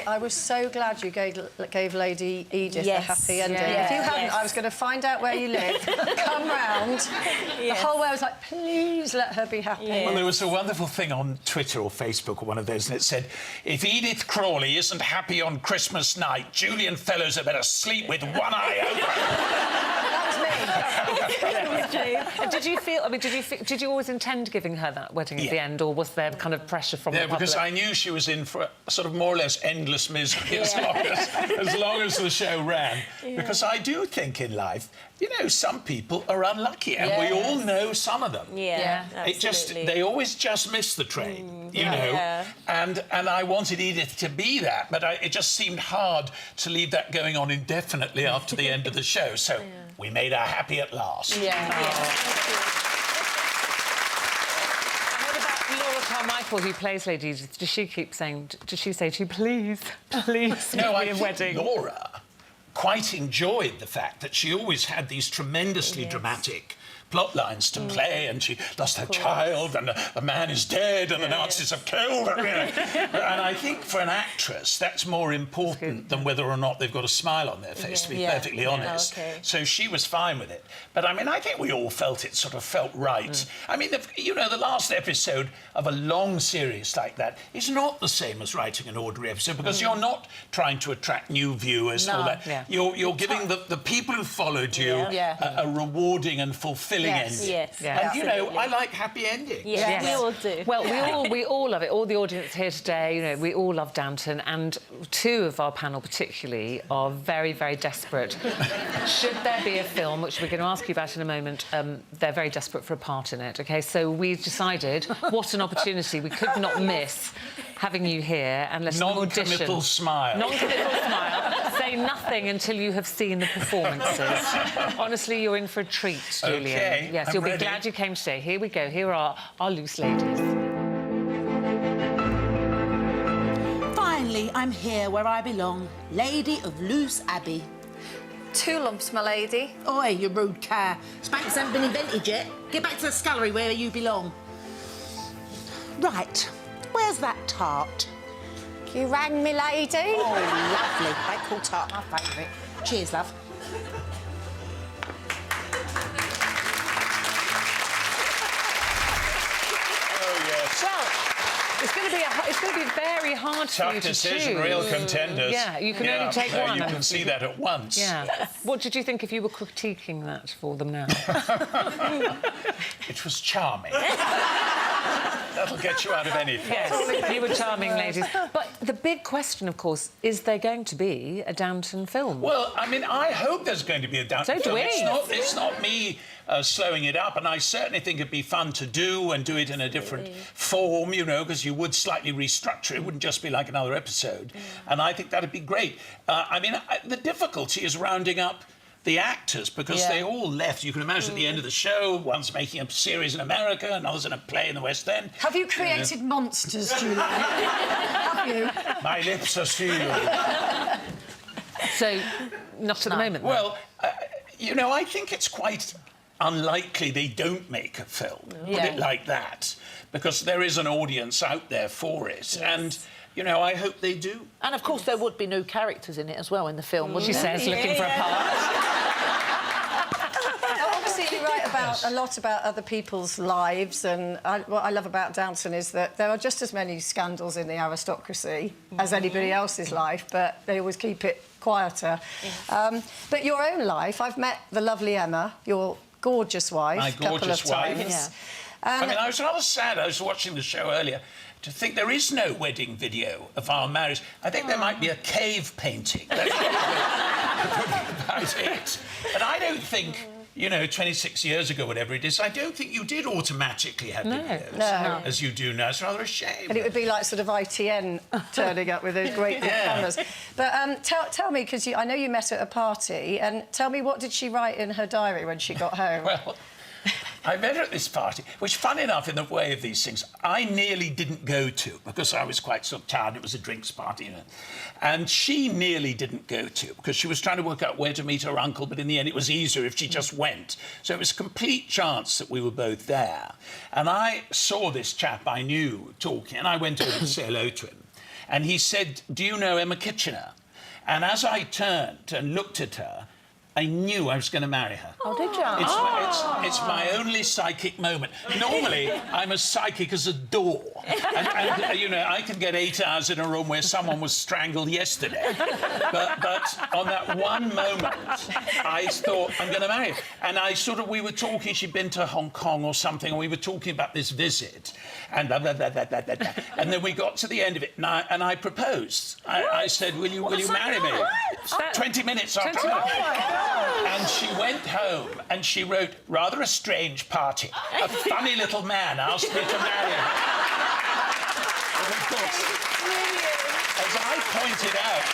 I was so glad you gave Lady Edith a happy ending. Yes. If you hadn't, I was going to find out where you live, come round. The whole way I was like, please let her be happy. Well, there was a wonderful thing on Twitter or Facebook or one of those, and it said, if Edith Crawley isn't happy on Christmas night, Julian Fellows had better sleep with one eye open. Did you feel? I mean, did you always intend giving her that wedding at the end, or was there kind of pressure from the public? because I knew she was in for a sort of more or less endless misery as long as the show ran. Because I do think in life, you know, some people are unlucky, and we all know some of them. They always just miss the train, you know. And I wanted Edith to be that, but it just seemed hard to leave that going on indefinitely after the end of the show. So we made her happy at last. Carmichael, who plays Lady Edith, does she keep saying? Does she say to you, please, please, give me a wedding? Laura quite enjoyed the fact that she always had these tremendously dramatic plot lines to play, and she lost her child, and a man is dead, and the Nazis have killed her. You know. And I think for an actress, that's more important than whether or not they've got a smile on their face, to be perfectly honest. So she was fine with it. But, I mean, I think we all felt it sort of felt right. I mean, you know, the last episode of a long series like that is not the same as writing an ordinary episode, because you're not trying to attract new viewers and all that. You're giving the people who followed you a rewarding and fulfilling ending. And, you know, I like happy endings. We all do. Well, we all love it. All the audience here today, you know, we all love Downton, and two of our panel particularly are very, very desperate. Should there be a film, which we're going to ask you about in a moment, they're very desperate for a part in it, OK? So we've decided, what an opportunity. We could not miss having you here and letting them audition. Non-committal smile. Non-committal smile. Say nothing until you have seen the performances. Honestly, you're in for a treat, Julian. OK, yes, you'll be glad you came today. Here we go. Here are our loose ladies. Finally, I'm here where I belong, Lady of Loose Abbey. 2 lumps, my lady. Oi, you rude cow. Spanks haven't been invented yet. Get back to the scullery where you belong. Right, where's that tart? You rang me, lady. Oh, lovely. Baked tart, my favourite. Cheers, love. It's going to be very hard for you to decision, choose. real contenders. Yeah, you can only take one. You can see that at once. What did you think if you were critiquing that for them now? It was charming. That'll get you out of anything. Yes, you were charming, ladies. But the big question, of course, is there going to be a Downton film? Well, I mean, I hope there's going to be a Downton film. It's not me slowing it up, and I certainly think it'd be fun to do it in a different form, you know, because you would slightly restructure it. It wouldn't just be like another episode. And I think that'd be great. I mean, the difficulty is rounding up the actors, because they all left. You can imagine at the end of the show, one's making a series in America, another's in a play in the West End. Have you created monsters, Julian? Have you? My lips are sealed. So, not at the moment, Well, you know, I think it's quite unlikely they don't make a film, put it like that, because there is an audience out there for it. And, you know, I hope they do. And, of course, there would be new characters in it as well in the film, wouldn't there? She says, looking for a part. Obviously, you write a lot about other people's lives, and what I love about Downton is that there are just as many scandals in the aristocracy as anybody else's life, but they always keep it quieter. But your own life, I've met the lovely Emma, your gorgeous wife, my gorgeous wife. Times. I mean, I was rather sad. I was watching the show earlier to think there is no wedding video of our marriage. I think there might be a cave painting. That's about it. And I don't think, you know, 26 years ago, whatever it is, I don't think you did automatically have videos as you do now. It's rather a shame. And it would be like sort of ITN turning up with those great big cameras. But tell me, because I know you met at a party, and tell me, what did she write in her diary when she got home? Well, I met her at this party, which, fun enough, in the way of these things, I nearly didn't go to because I was quite sort of tired. It was a drinks party, you know. And she nearly didn't go to because she was trying to work out where to meet her uncle, but in the end it was easier if she just went. So it was a complete chance that we were both there. And I saw this chap I knew talking, and I went over to say hello to him. And he said, "Do you know Emma Kitchener?" And as I turned and looked at her, I knew I was going to marry her. Oh, did you? It's my only psychic moment. Normally, I'm as psychic as a door. And you know, I can get 8 hours in a room where someone was strangled yesterday. But on that one moment, I thought, I'm going to marry her. And we were talking, she'd been to Hong Kong or something, and we were talking about this visit. And blah, blah, blah, blah, blah, blah. And then we got to the end of it, and I proposed. I said, will you marry me? 20 minutes after that. And she went home and she wrote, "Rather a strange party. A funny little man asked me to marry him." But of course, as I pointed out,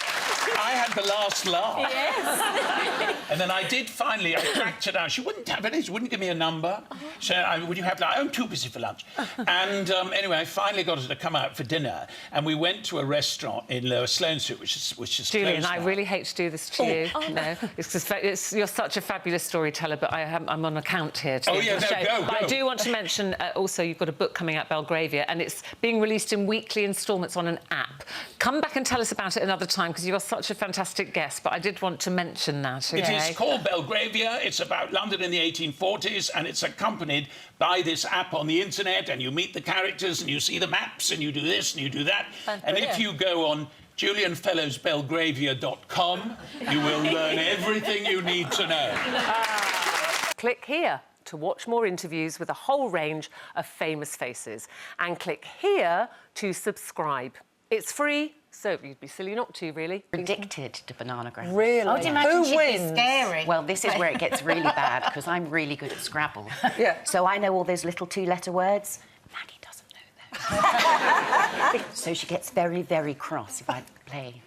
I had the last laugh. Yes. And then I tracked her down. She wouldn't have it. She wouldn't give me a number. So, would you have lunch? I'm too busy for lunch. And anyway, I finally got her to come out for dinner, and we went to a restaurant in Lower Sloane Street, which is Julian, closed I now. really hate to do this to you. No, you're such a fabulous storyteller, but I'm on account here to yeah, the show. go. But I do want to mention also you've got a book coming out, Belgravia, and it's being released in weekly instalments on an app. Come back and tell us about it another time, because you are such a fantastic guest, but I did want to mention that. Okay? It is called Belgravia. It's about London in the 1840s, and it's accompanied by this app on the internet, and you meet the characters, and you see the maps, and you do this, and you do that. And if you go on julianfellowsbelgravia.com, you will learn everything you need to know. Click here to watch more interviews with a whole range of famous faces. And click here to subscribe. It's free, so you'd be silly not to, really. Addicted to bananagrams. Really? I would imagine Who she'd wins? be scary. Well, this is where it gets really bad, because I'm really good at Scrabble. Yeah. So I know all those little 2-letter words. Maggie doesn't know them. So she gets very, very cross if I play.